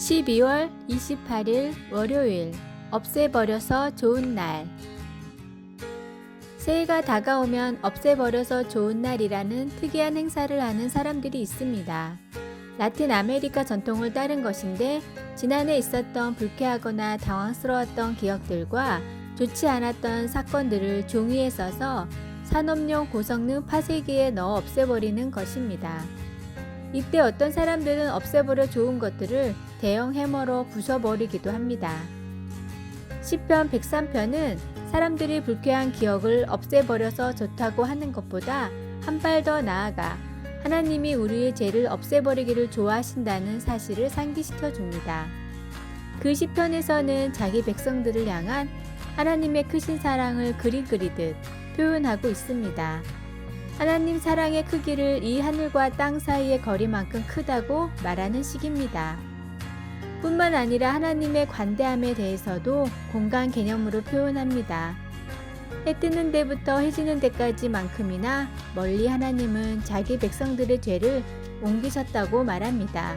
12월 28일 월요일, 없애버려서 좋은 날. 새해가 다가오면 없애버려서 좋은 날이라는 특이한 행사를 하는 사람들이 있습니다. 라틴 아메리카 전통을 따른 것인데, 지난해 있었던 불쾌하거나 당황스러웠던 기억들과 좋지 않았던 사건들을 종이에 써서 산업용 고성능 파쇄기에 넣어 없애버리는 것입니다. 이때 어떤 사람들은 없애버려 좋은 것들을 대형 해머로 부숴버리기도 합니다. 시편 103편은 사람들이 불쾌한 기억을 없애버려서 좋다고 하는 것보다 한 발 더 나아가 하나님이 우리의 죄를 없애버리기를 좋아하신다는 사실을 상기시켜 줍니다. 그 시편에서는 자기 백성들을 향한 하나님의 크신 사랑을 그림 그리듯 표현하고 있습니다. 하나님 사랑의 크기를 이 하늘과 땅 사이의 거리만큼 크다고 말하는 식입니다. 뿐만 아니라 하나님의 관대함에 대해서도 공간 개념으로 표현합니다. 해 뜨는 데부터 해 지는 데까지만큼이나 멀리 하나님은 자기 백성들의 죄를 옮기셨다고 말합니다.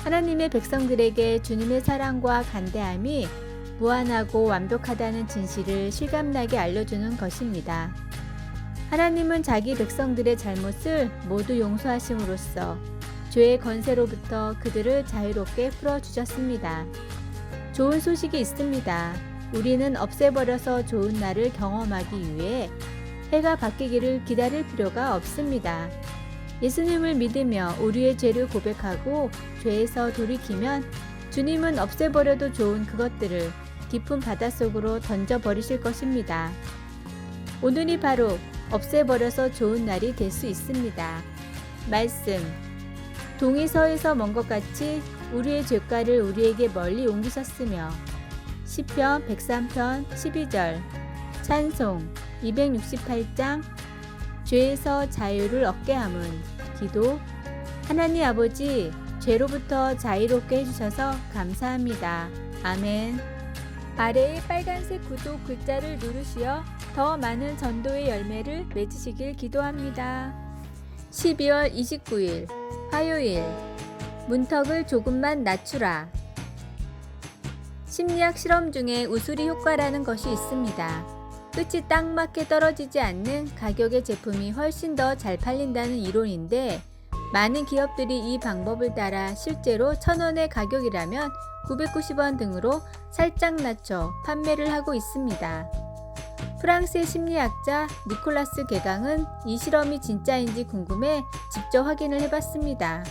하나님의 백성들에게 주님의 사랑과 관대함이 무한하고 완벽하다는 진실을 실감나게 알려주는 것입니다. 하나님은 자기 백성들의 잘못을 모두 용서하심으로써 죄의 권세로부터 그들을 자유롭게 풀어주셨습니다. 좋은 소식이 있습니다. 우리는 없애버려서 좋은 날을 경험하기 위해 해가 바뀌기를 기다릴 필요가 없습니다. 예수님을 믿으며 우리의 죄를 고백하고 죄에서 돌이키면 주님은 없애버려도 좋은 그것들을 깊은 바닷속으로 던져버리실 것입니다. 오늘이 바로 없애버려서 좋은 날이 될 수 있습니다. 말씀. 동이 서에서 먼 것 같이 우리의 죄가를 우리에게 멀리 옮기셨으며 시편 103편 12절 찬송 268장 죄에서 자유를 얻게 함은 기도. 하나님 아버지, 죄로부터 자유롭게 해주셔서 감사합니다. 아멘. 아래의 빨간색 구독 글자를 누르시어 더 많은 전도의 열매를 맺으시길 기도합니다. 12월 29일 화요일, 문턱을 조금만 낮추라. 심리학 실험 중에 우수리 효과라는 것이 있습니다. 끝이 딱 맞게 떨어지지 않는 가격의 제품이 훨씬 더 잘 팔린다는 이론인데, 많은 기업들이 이 방법을 따라 실제로 1,000원의 가격이라면 990원 등으로 살짝 낮춰 판매를 하고 있습니다. 프랑스의 심리학자 니콜라스 게강은 이 실험이 진짜인지 궁금해 직접 확인을 해봤습니다.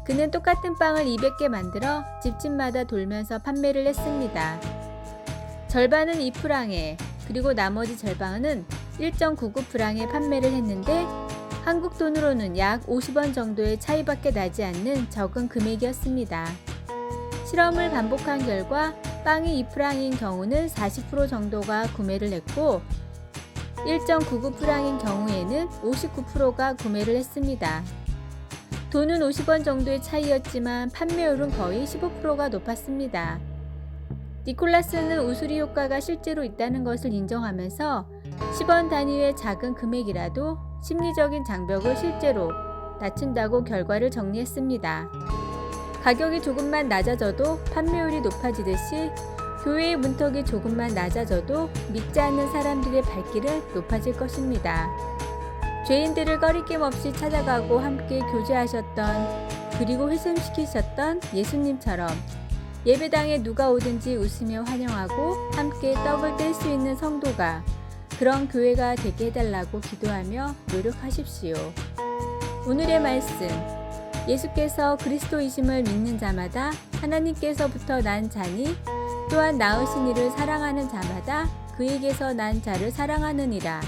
그는 똑같은 빵을 200개 만들어 집집마다 돌면서 판매를 했습니다. 절반은 2프랑에, 그리고 나머지 절반은 1.99프랑에 판매를 했는데, 한국 돈으로는 약 50원 정도의 차이밖에 나지 않는 적은 금액이었습니다. 실험을 반복한 결과 빵이 2프랑인 경우는 40% 정도가 구매를 했고 1.99프랑인 경우에는 59%가 구매를 했습니다. 돈은 50원 정도의 차이였지만 판매율은 거의 15%가 높았습니다. 니콜라스는 우수리 효과가 실제로 있다는 것을 인정하면서 10원 단위의 작은 금액이라도 심리적인 장벽을 실제로 낮춘다고 결과를 정리했습니다. 가격이 조금만 낮아져도 판매율이 높아지듯이 교회의 문턱이 조금만 낮아져도 믿지 않는 사람들의 발길은 높아질 것입니다. 죄인들을 꺼리낌 없이 찾아가고 함께 교제하셨던, 그리고 회심시키셨던 예수님처럼 예배당에 누가 오든지 웃으며 환영하고 함께 떡을 뗄 수 있는 성도가, 그런 교회가 되게 해달라고 기도하며 노력하십시오. 오늘의 말씀. 예수께서 그리스도이심을 믿는 자마다 하나님께서부터 난 자니, 또한 낳으신 이를 사랑하는 자마다 그에게서 난 자를 사랑하느니라.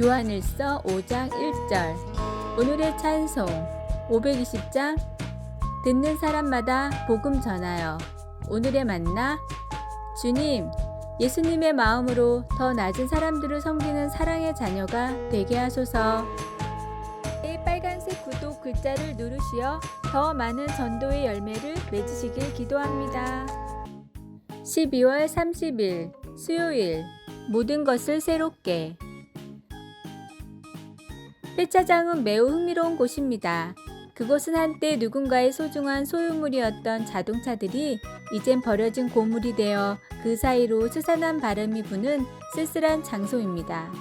요한일서 5장 1절. 오늘의 찬송 520장. 듣는 사람마다 복음 전하여. 오늘의 만나. 주님, 예수님의 마음으로 더 낮은 사람들을 섬기는 사랑의 자녀가 되게 하소서. 빨간색 구독 글자를 누르시어 더 많은 전도의 열매를 맺으시길 기도합니다. 12월 30일 수요일, 모든 것을 새롭게. 회차장은 매우 흥미로운 곳입니다. 그곳은 한때 누군가의 소중한 소유물이었던 자동차들이 이젠 버려진 고물이 되어 그 사이로 스산한 바람이 부는 쓸쓸한 장소입니다.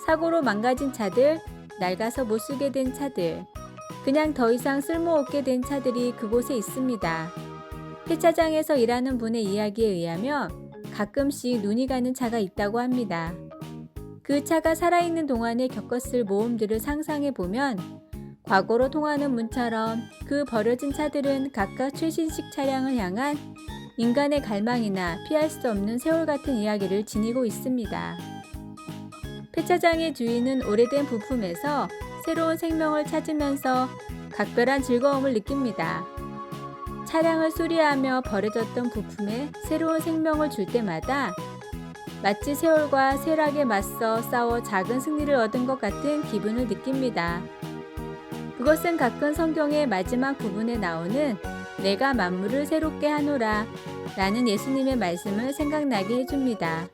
사고로 망가진 차들, 낡아서 못 쓰게 된 차들, 그냥 더 이상 쓸모없게 된 차들이 그곳에 있습니다. 폐차장에서 일하는 분의 이야기에 의하면 가끔씩 눈이 가는 차가 있다고 합니다. 그 차가 살아있는 동안에 겪었을 모험들을 상상해 보면 과거로 통하는 문처럼 그 버려진 차들은 각각 최신식 차량을 향한 인간의 갈망이나 피할 수 없는 세월 같은 이야기를 지니고 있습니다. 폐차장의 주인은 오래된 부품에서 새로운 생명을 찾으면서 각별한 즐거움을 느낍니다. 차량을 수리하며 버려졌던 부품에 새로운 생명을 줄 때마다 마치 세월과 쇠락에 맞서 싸워 작은 승리를 얻은 것 같은 기분을 느낍니다. 그것은 가끔 성경의 마지막 부분에 나오는 내가 만물을 새롭게 하노라 라는 예수님의 말씀을 생각나게 해줍니다.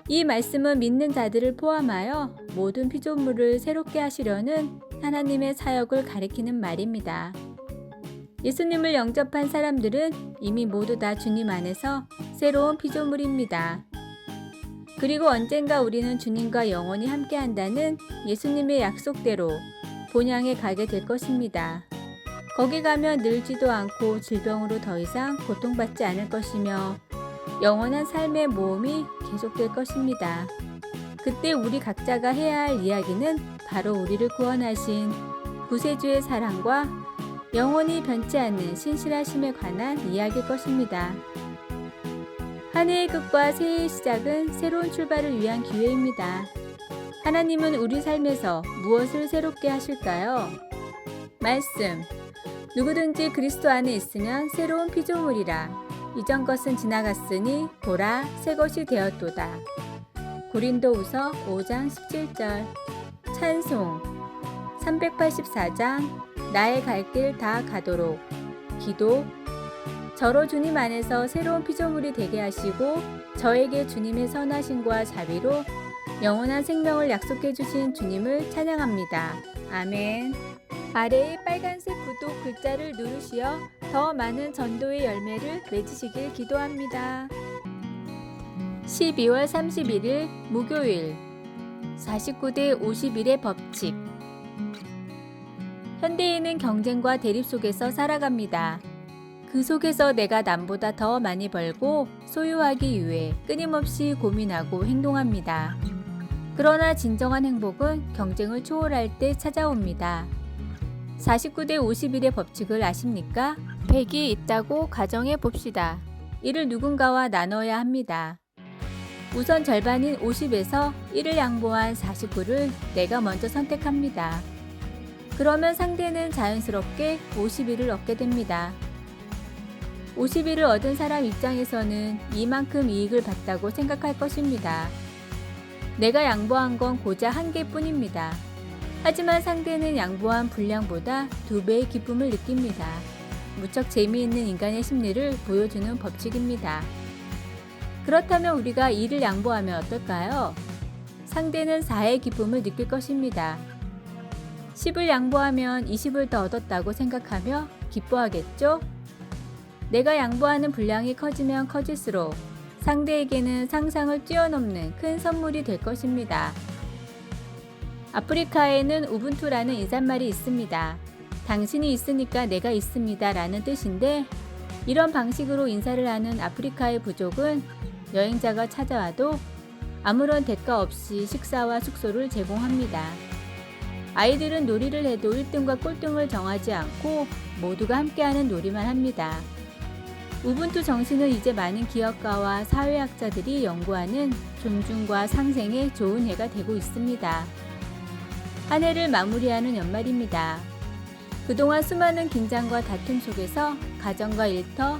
이 말씀은 믿는 자들을 포함하여 모든 피조물을 새롭게 하시려는 하나님의 사역을 가리키는 말입니다. 예수님을 영접한 사람들은 이미 모두 다 주님 안에서 새로운 피조물입니다. 그리고 언젠가 우리는 주님과 영원히 함께한다는 예수님의 약속대로 본향에 가게 될 것입니다. 거기 가면 늙지도 않고 질병으로 더 이상 고통받지 않을 것이며 영원한 삶의 모험이 계속될 것입니다. 그때 우리 각자가 해야 할 이야기는 바로 우리를 구원하신 구세주의 사랑과 영원히 변치 않는 신실하심에 관한 이야기일 것입니다. 한 해의 끝과 새해의 시작은 새로운 출발을 위한 기회입니다. 하나님은 우리 삶에서 무엇을 새롭게 하실까요? 말씀. 누구든지 그리스도 안에 있으면 새로운 피조물이라. 이전 것은 지나갔으니 보라 새 것이 되었도다. 고린도후서 5장 17절. 찬송. 384장 나의 갈 길 다 가도록. 기도. 저로 주님 안에서 새로운 피조물이 되게 하시고 저에게 주님의 선하심과 자비로 영원한 생명을 약속해 주신 주님을 찬양합니다. 아멘. 아래의 빨간색 구독 글자를 누르시어 더 많은 전도의 열매를 맺으시길 기도합니다. 12월 31일 목요일 49대 51의 법칙. 현대인은 경쟁과 대립 속에서 살아갑니다. 그 속에서 내가 남보다 더 많이 벌고 소유하기 위해 끊임없이 고민하고 행동합니다. 그러나 진정한 행복은 경쟁을 초월할 때 찾아옵니다. 49대 51의 법칙을 아십니까? 100이 있다고 가정해 봅시다. 이를 누군가와 나눠야 합니다. 우선 절반인 50에서 1을 양보한 49를 내가 먼저 선택합니다. 그러면 상대는 자연스럽게 51을 얻게 됩니다. 51을 얻은 사람 입장에서는 이만큼 이익을 봤다고 생각할 것입니다. 내가 양보한 건 고작 한 개뿐입니다. 하지만 상대는 양보한 분량보다 2배의 기쁨을 느낍니다. 무척 재미있는 인간의 심리를 보여주는 법칙입니다. 그렇다면 우리가 2를 양보하면 어떨까요? 상대는 4의 기쁨을 느낄 것입니다. 10을 양보하면 20을 더 얻었다고 생각하며 기뻐하겠죠? 내가 양보하는 분량이 커지면 커질수록 상대에게는 상상을 뛰어넘는 큰 선물이 될 것입니다. 아프리카에는 우분투라는 인사말이 있습니다. 당신이 있으니까 내가 있습니다 라는 뜻인데, 이런 방식으로 인사를 하는 아프리카의 부족은 여행자가 찾아와도 아무런 대가 없이 식사와 숙소를 제공합니다. 아이들은 놀이를 해도 1등과 꼴등을 정하지 않고 모두가 함께하는 놀이만 합니다. 우분투 정신은 이제 많은 기업가와 사회학자들이 연구하는 존중과 상생에 좋은 해가 되고 있습니다. 한 해를 마무리하는 연말입니다. 그동안 수많은 긴장과 다툼 속에서 가정과 일터,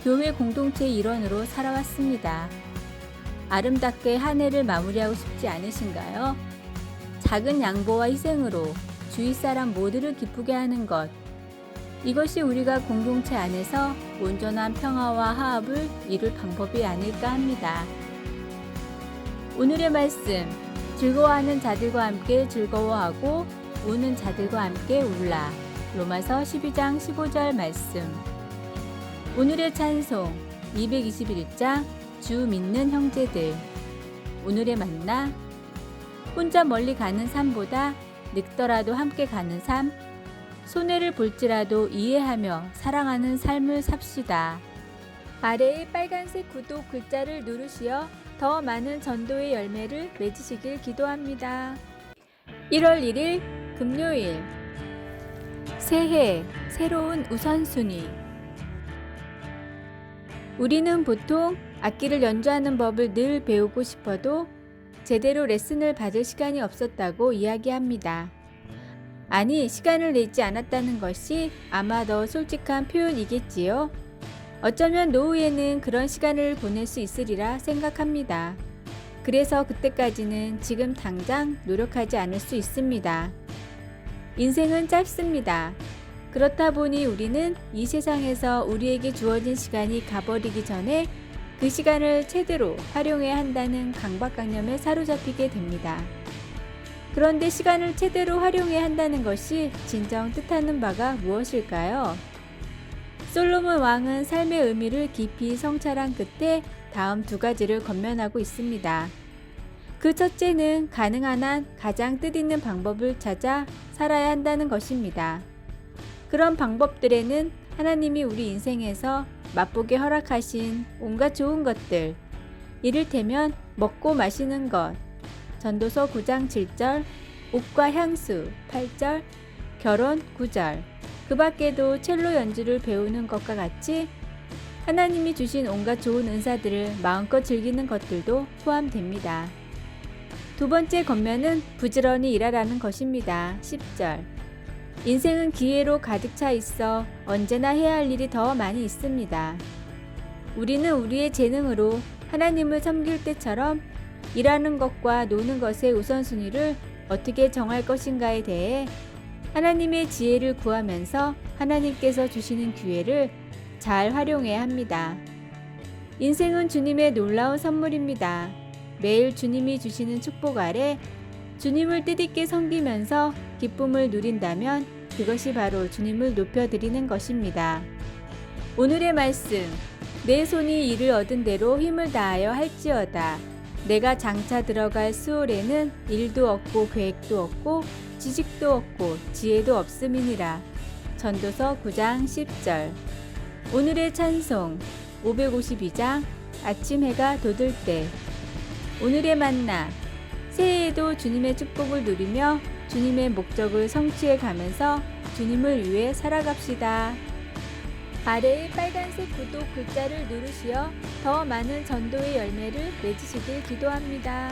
교회 공동체의 일원으로 살아왔습니다. 아름답게 한 해를 마무리하고 싶지 않으신가요? 작은 양보와 희생으로 주위 사람 모두를 기쁘게 하는 것. 이것이 우리가 공동체 안에서 온전한 평화와 화합을 이룰 방법이 아닐까 합니다. 오늘의 말씀, 즐거워하는 자들과 함께 즐거워하고 우는 자들과 함께 울라. 로마서 12장 15절 말씀. 오늘의 찬송 221장 주 믿는 형제들. 오늘의 만나. 혼자 멀리 가는 삶보다 늙더라도 함께 가는 삶. 손해를 볼지라도 이해하며 사랑하는 삶을 삽시다. 아래의 빨간색 구독 글자를 누르시어 더 많은 전도의 열매를 맺으시길 기도합니다. 1월 1일 금요일. 새해 새로운 우선순위. 우리는 보통 악기를 연주하는 법을 늘 배우고 싶어도 제대로 레슨을 받을 시간이 없었다고 이야기합니다. 아니, 시간을 내지 않았다는 것이 아마 더 솔직한 표현이겠지요. 어쩌면 노후에는 그런 시간을 보낼 수 있으리라 생각합니다. 그래서 그때까지는 지금 당장 노력하지 않을 수 있습니다. 인생은 짧습니다. 그렇다 보니 우리는 이 세상에서 우리에게 주어진 시간이 가버리기 전에 그 시간을 제대로 활용해야 한다는 강박관념에 사로잡히게 됩니다. 그런데 시간을 제대로 활용해야 한다는 것이 진정 뜻하는 바가 무엇일까요? 솔로몬 왕은 삶의 의미를 깊이 성찰한 끝에 다음 두 가지를 권면하고 있습니다. 그 첫째는 가능한 한 가장 뜻있는 방법을 찾아 살아야 한다는 것입니다. 그런 방법들에는 하나님이 우리 인생에서 맛보게 허락하신 온갖 좋은 것들, 이를테면 먹고 마시는 것, 전도서 9장 7절, 옷과 향수 8절, 결혼 9절, 그 밖에도 첼로 연주를 배우는 것과 같이 하나님이 주신 온갖 좋은 은사들을 마음껏 즐기는 것들도 포함됩니다. 두 번째 권면은 부지런히 일하라는 것입니다. 10절. 인생은 기회로 가득 차 있어 언제나 해야 할 일이 더 많이 있습니다. 우리는 우리의 재능으로 하나님을 섬길 때처럼 일하는 것과 노는 것의 우선순위를 어떻게 정할 것인가에 대해 하나님의 지혜를 구하면서 하나님께서 주시는 기회를 잘 활용해야 합니다. 인생은 주님의 놀라운 선물입니다. 매일 주님이 주시는 축복 아래 주님을 뜻있게 섬기면서 기쁨을 누린다면 그것이 바로 주님을 높여드리는 것입니다. 오늘의 말씀. 내 손이 이를 얻은 대로 힘을 다하여 할지어다. 내가 장차 들어갈 수월에는 일도 없고 계획도 없고 지식도 없고 지혜도 없음이니라. 전도서 9장 10절. 오늘의 찬송 552장 아침 해가 돋을 때. 오늘의 만나. 새해에도 주님의 축복을 누리며 주님의 목적을 성취해 가면서 주님을 위해 살아갑시다. 아래의 빨간색 구독 글자를 누르시어 더 많은 전도의 열매를 맺으시길 기도합니다.